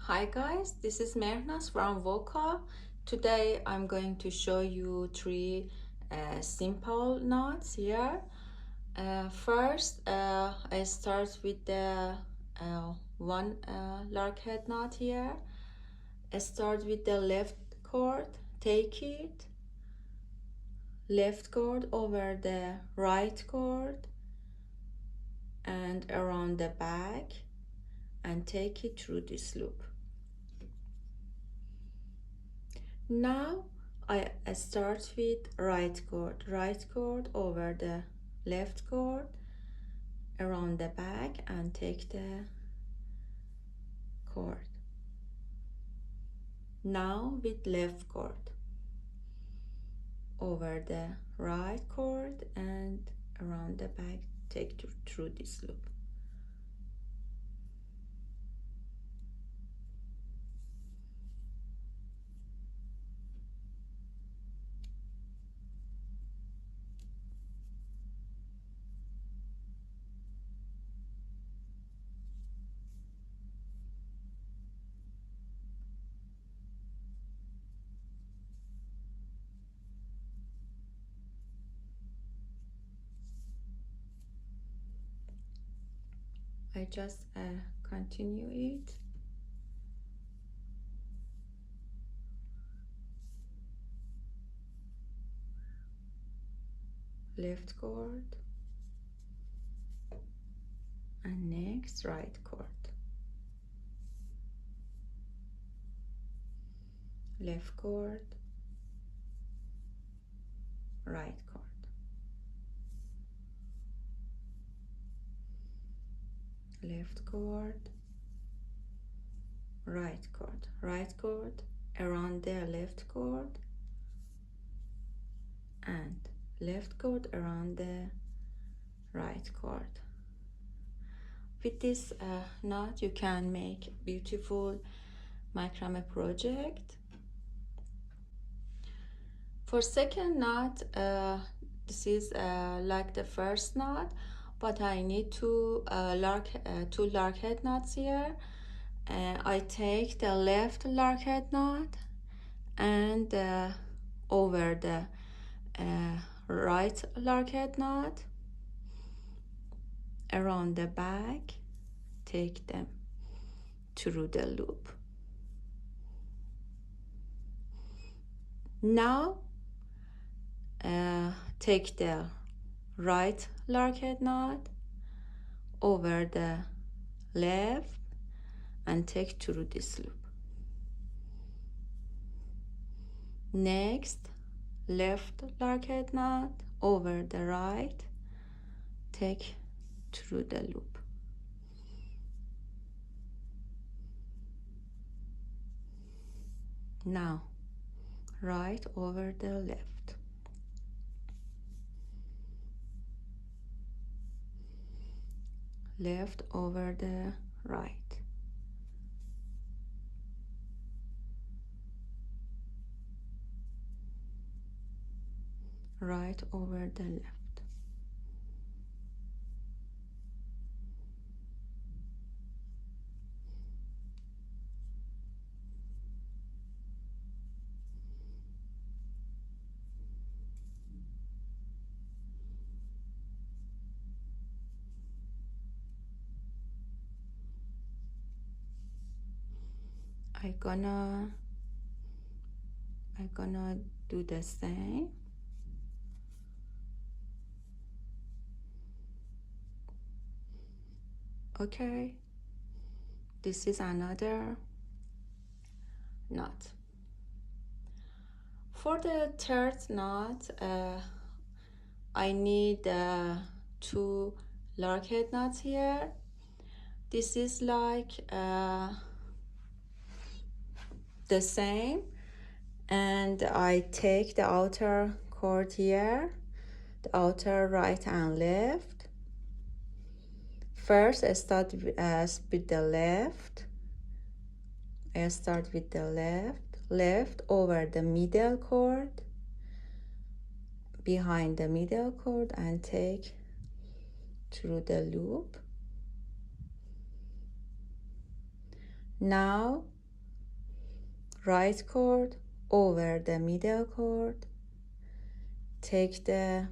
Hi guys, this is Mehnas from Woca. Today I'm going to show you three simple knots here. First, I start with the one lark head knot here. I start with the left cord, take it, left cord over the right cord and around the back and take it through this loop. Now I start with right cord over the left cord around the back and take the cord. Now with left cord over the right cord and around the back, take through this loop. I just continue it. Left cord and next right cord. Left cord, right cord. Left cord, right cord around the left cord and left cord around the right cord. With this knot you can make beautiful macrame project. For second knot, this is like the first knot, but I need two lark head knots here. I take the left lark head knot and over the right lark head knot around the back, take them through the loop. Now take the right lark head knot over the left and take through this loop. Next, left lark head knot over the right, take through the loop. Now, right over the left. Left over the right. Right over the left. I'm gonna do the same. Okay, this is another knot. For the third knot, I need two lark head knots here. This is like the same, and I take the outer cord here, the outer right and left. First, I start with the left. I start with the left over the middle cord, behind the middle cord, and take through the loop. Now right chord over the middle chord, take it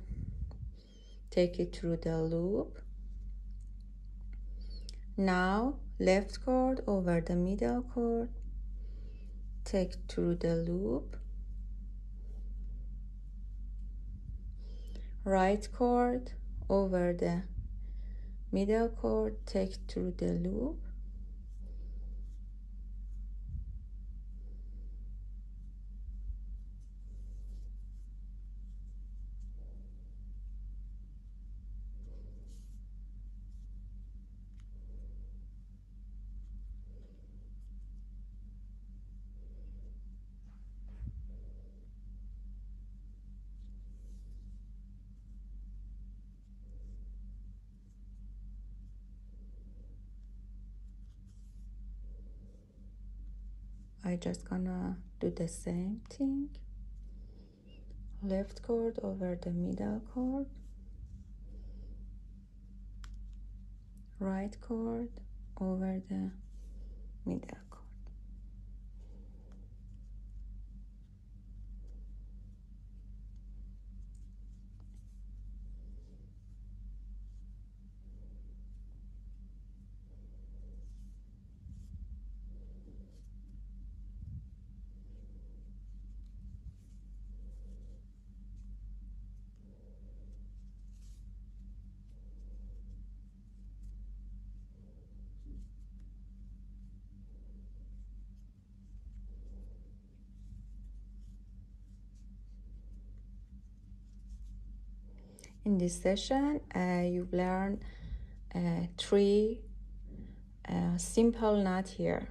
through the loop. Now left chord over the middle chord, take through the loop, right chord over the middle chord, take through the loop, I just gonna do the same thing. Left chord over the middle chord, right chord over the middle chord. In this session, you've learned three simple notes here.